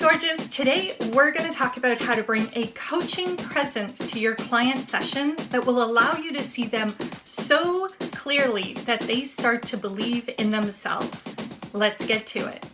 gorgeous. Today we're going to talk about how to bring a coaching presence to your client sessions that will allow you to see them so clearly that they start to believe in themselves. Let's get to it.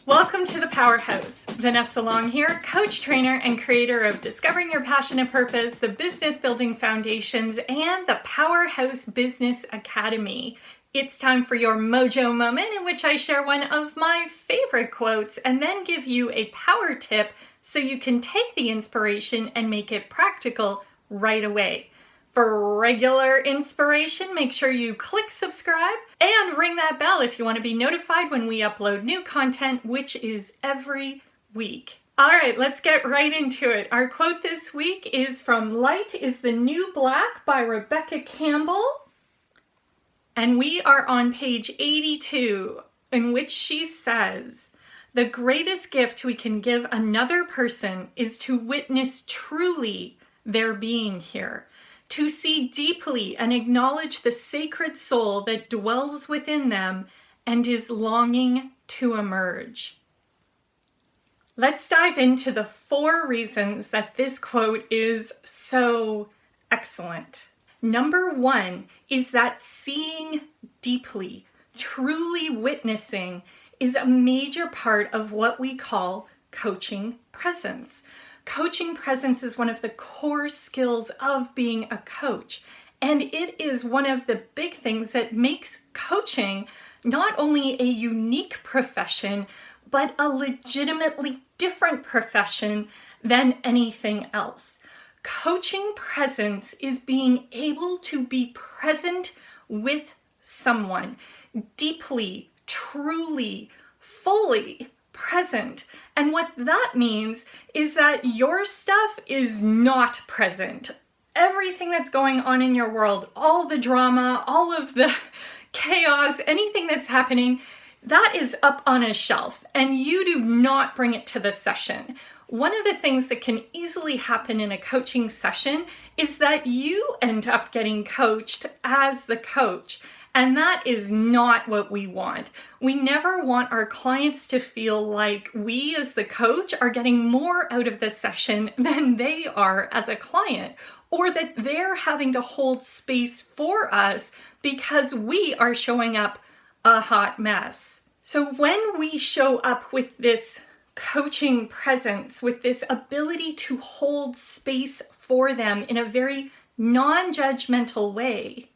Welcome to the Powerhouse. Vanessa Long here, coach, trainer, and creator of Discovering Your Passion and Purpose, the Business Building Foundations, and the Powerhouse Business Academy. It's time for your mojo moment in which I share one of my favorite quotes and then give you a power tip so you can take the inspiration and make it practical right away. For regular inspiration, make sure you click subscribe and ring that bell if you want to be notified when we upload new content, which is every week. All right, let's get right into it. Our quote this week is from Light is the New Black by Rebecca Campbell. And we are on page 82, in which she says, "The greatest gift we can give another person is to witness truly their being here, to see deeply and acknowledge the sacred soul that dwells within them and is longing to emerge." Let's dive into the 4 reasons that this quote is so excellent. Number 1 is that seeing deeply, truly witnessing, is a major part of what we call coaching presence. Coaching presence is one of the core skills of being a coach, and it is one of the big things that makes coaching not only a unique profession, but a legitimately different profession than anything else. Coaching presence is being able to be present with someone, deeply, truly, fully present. And what that means is that your stuff is not present. Everything that's going on in your world, all the drama, all of the chaos, anything that's happening, that is up on a shelf, and you do not bring it to the session. One of the things that can easily happen in a coaching session is that you end up getting coached as the coach, and that is not what we want. We never want our clients to feel like we as the coach are getting more out of the session than they are as a client, or that they're having to hold space for us because we are showing up a hot mess. So when we show up with this coaching presence, with this ability to hold space for them in a very non-judgmental way,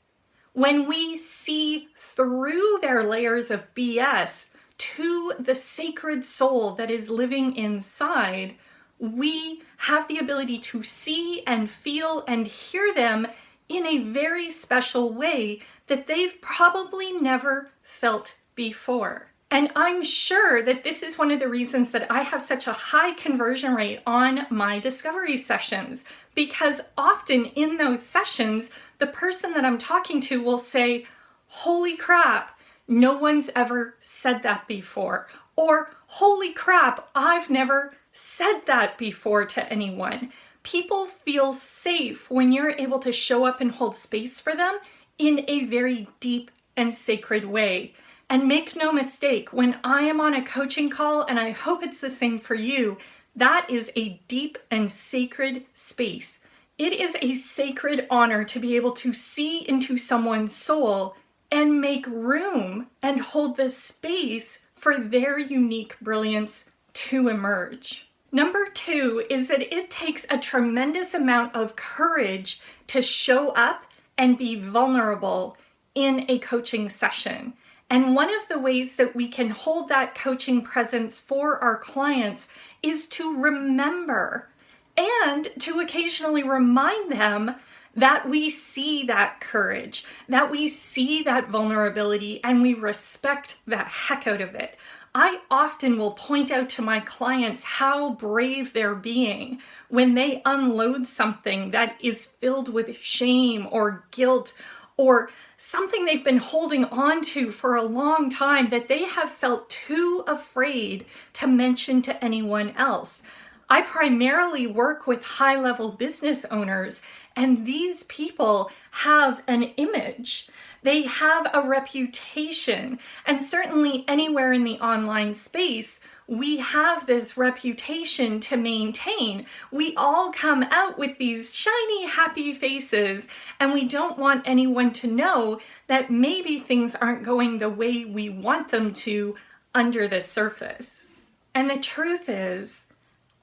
when we see through their layers of BS to the sacred soul that is living inside, we have the ability to see and feel and hear them in a very special way that they've probably never felt before. And I'm sure that this is one of the reasons that I have such a high conversion rate on my discovery sessions, because often in those sessions, the person that I'm talking to will say, "Holy crap, no one's ever said that before," or "Holy crap, I've never said that before to anyone." People feel safe when you're able to show up and hold space for them in a very deep and sacred way. And make no mistake, when I am on a coaching call, and I hope it's the same for you, that is a deep and sacred space. It is a sacred honor to be able to see into someone's soul and make room and hold the space for their unique brilliance to emerge. Number 2 is that it takes a tremendous amount of courage to show up and be vulnerable in a coaching session. And one of the ways that we can hold that coaching presence for our clients is to remember and to occasionally remind them that we see that courage, that we see that vulnerability, and we respect the heck out of it. I often will point out to my clients how brave they're being when they unload something that is filled with shame or guilt or something they've been holding on to for a long time that they have felt too afraid to mention to anyone else. I primarily work with high-level business owners, and these people have an image. They have a reputation, and certainly anywhere in the online space, we have this reputation to maintain. We all come out with these shiny, happy faces, and we don't want anyone to know that maybe things aren't going the way we want them to under the surface. And the truth is,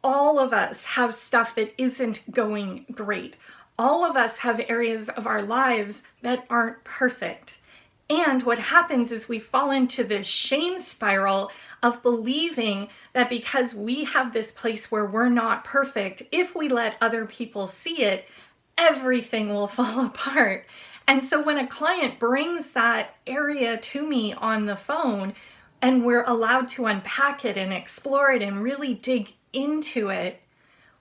all of us have stuff that isn't going great. All of us have areas of our lives that aren't perfect. And what happens is we fall into this shame spiral of believing that because we have this place where we're not perfect, if we let other people see it, everything will fall apart. And so when a client brings that area to me on the phone and we're allowed to unpack it and explore it and really dig into it,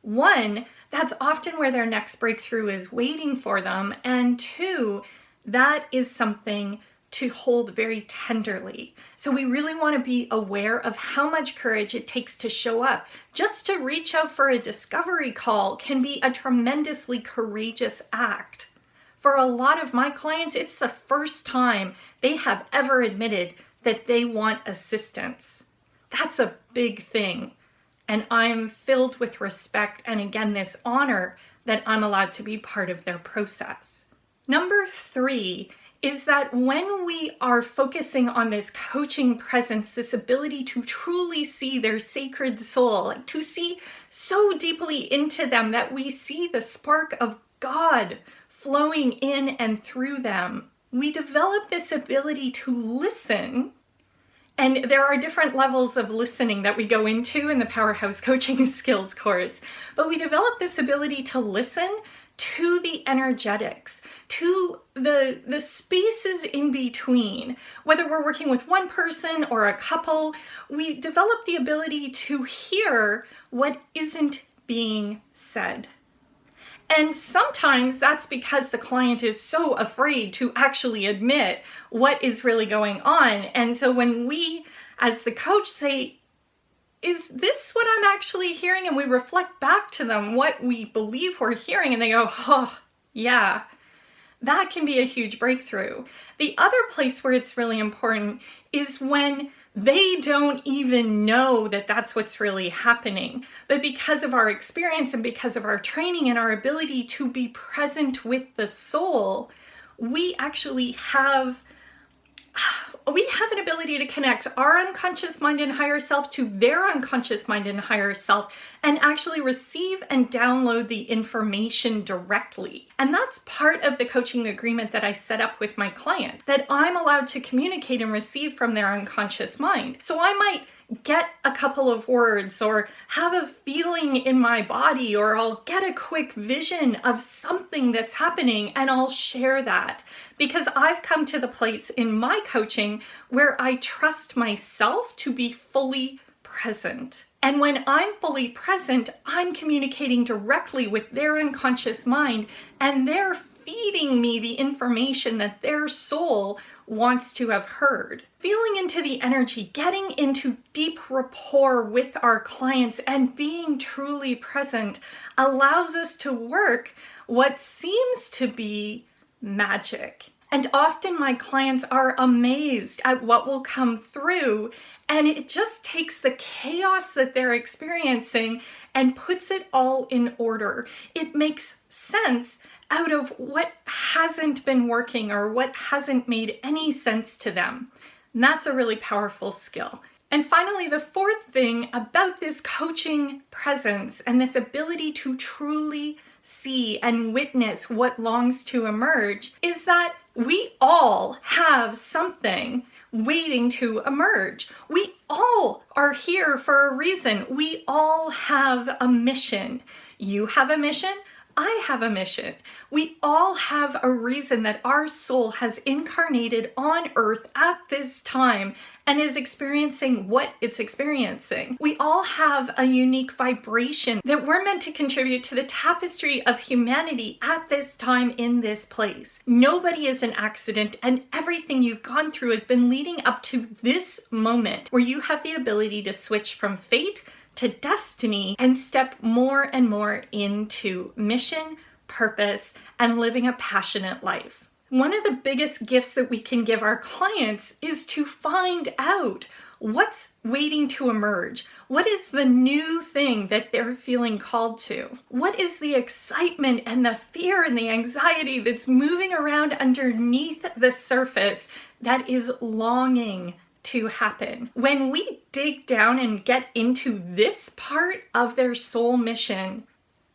one, that's often where their next breakthrough is waiting for them. And two, that is something to hold very tenderly. So we really want to be aware of how much courage it takes to show up. Just to reach out for a discovery call can be a tremendously courageous act. For a lot of my clients, it's the first time they have ever admitted that they want assistance. That's a big thing. And I'm filled with respect and again, this honor that I'm allowed to be part of their process. Number 3 is that when we are focusing on this coaching presence, this ability to truly see their sacred soul, to see so deeply into them that we see the spark of God flowing in and through them, we develop this ability to listen. And there are different levels of listening that we go into in the Powerhouse Coaching Skills course, but we develop this ability to listen to the energetics, to the spaces in between. Whether we're working with one person or a couple, we develop the ability to hear what isn't being said. And sometimes that's because the client is so afraid to actually admit what is really going on. And so when we, as the coach, say, is this what I'm actually hearing? And we reflect back to them what we believe we're hearing, and they go, oh, yeah, that can be a huge breakthrough. The other place where it's really important is when they don't even know that that's what's really happening. But because of our experience and because of our training and our ability to be present with the soul, we actually have an ability to connect our unconscious mind and higher self to their unconscious mind and higher self and actually receive and download the information directly. And that's part of the coaching agreement that I set up with my client, that I'm allowed to communicate and receive from their unconscious mind. So I might get a couple of words or have a feeling in my body, or I'll get a quick vision of something that's happening and I'll share that, because I've come to the place in my coaching where I trust myself to be fully present. And when I'm fully present, I'm communicating directly with their unconscious mind, and they're feeding me the information that their soul wants to have heard. Feeling into the energy, getting into deep rapport with our clients, and being truly present allows us to work what seems to be magic. And often my clients are amazed at what will come through, and it just takes the chaos that they're experiencing and puts it all in order. It makes sense out of what hasn't been working or what hasn't made any sense to them. And that's a really powerful skill. And finally, the fourth thing about this coaching presence and this ability to truly see and witness what longs to emerge is that we all have something waiting to emerge. We all are here for a reason. We all have a mission. You have a mission. I have a mission. We all have a reason that our soul has incarnated on earth at this time and is experiencing what it's experiencing. We all have a unique vibration that we're meant to contribute to the tapestry of humanity at this time in this place. Nobody is an accident, and everything you've gone through has been leading up to this moment where you have the ability to switch from fate to destiny and step more and more into mission, purpose, and living a passionate life. One of the biggest gifts that we can give our clients is to find out What's waiting to emerge? What is the new thing that they're feeling called to? What is the excitement and the fear and the anxiety that's moving around underneath the surface that is longing to happen? When we dig down and get into this part of their soul mission,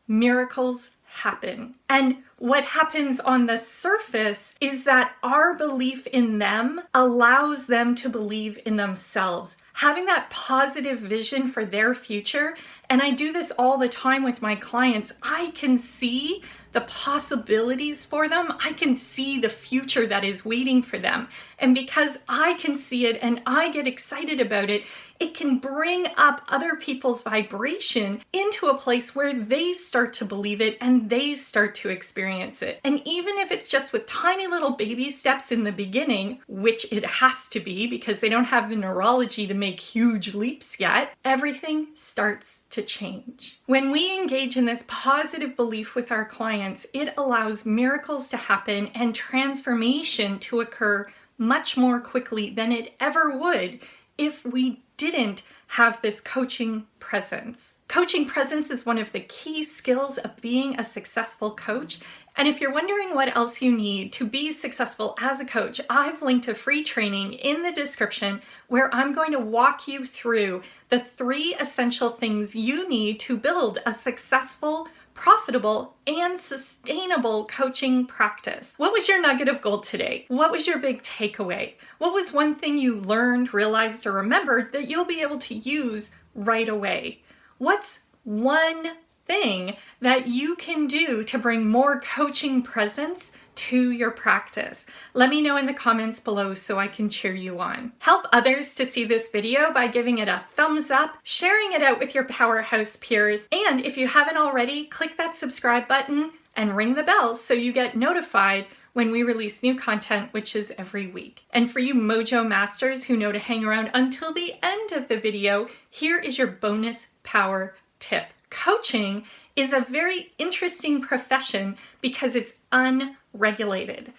miracles happen. And what happens on the surface is that our belief in them allows them to believe in themselves, having that positive vision for their future. And I do this all the time with my clients. I can see the possibilities for them. I can see the future that is waiting for them. And because I can see it and I get excited about it, it can bring up other people's vibration into a place where they start to believe it and they start to experience it. And even if it's just with tiny little baby steps in the beginning, which it has to be because they don't have the neurology to make huge leaps yet, everything starts to change. When we engage in this positive belief with our clients, it allows miracles to happen and transformation to occur much more quickly than it ever would if we didn't have this coaching presence. Coaching presence is one of the key skills of being a successful coach. And if you're wondering what else you need to be successful as a coach, I've linked a free training in the description where I'm going to walk you through the 3 essential things you need to build a successful, profitable, and sustainable coaching practice. What was your nugget of gold today? What was your big takeaway? What was one thing you learned, realized, or remembered that you'll be able to use right away? What's one thing that you can do to bring more coaching presence to your practice? Let me know in the comments below so I can cheer you on. Help others to see this video by giving it a thumbs up, sharing it out with your Powerhouse peers, and if you haven't already, click that subscribe button and ring the bell so you get notified when we release new content, which is every week. And for you Mojo Masters who know to hang around until the end of the video, here is your bonus power tip. Coaching is a very interesting profession because it's unregulated.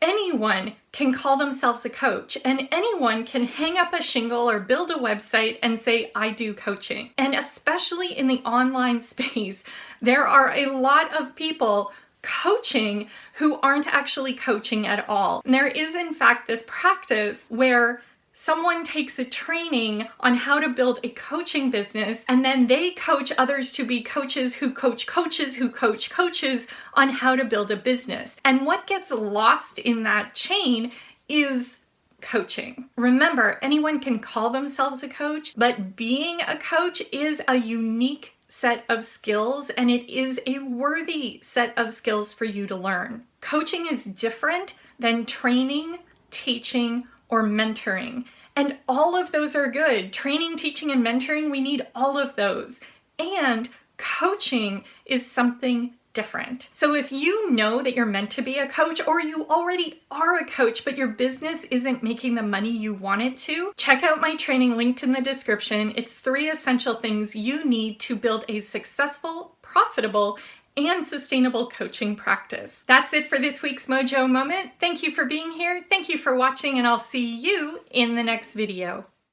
Anyone can call themselves a coach and anyone can hang up a shingle or build a website and say, I do coaching. And especially in the online space, there are a lot of people coaching who aren't actually coaching at all. And there is in fact this practice where someone takes a training on how to build a coaching business and then they coach others to be coaches who coach coaches who coach coaches on how to build a business. And what gets lost in that chain is coaching. Remember, anyone can call themselves a coach, but being a coach is a unique set of skills and it is a worthy set of skills for you to learn. Coaching is different than training, teaching, or mentoring. And all of those are good. Training, teaching, and mentoring, we need all of those. And coaching is something different. So if you know that you're meant to be a coach or you already are a coach, but your business isn't making the money you want it to, check out my training linked in the description. It's 3 essential things you need to build a successful, profitable, and sustainable coaching practice. That's it for this week's Mojo Moment. Thank you for being here. Thank you for watching, and I'll see you in the next video.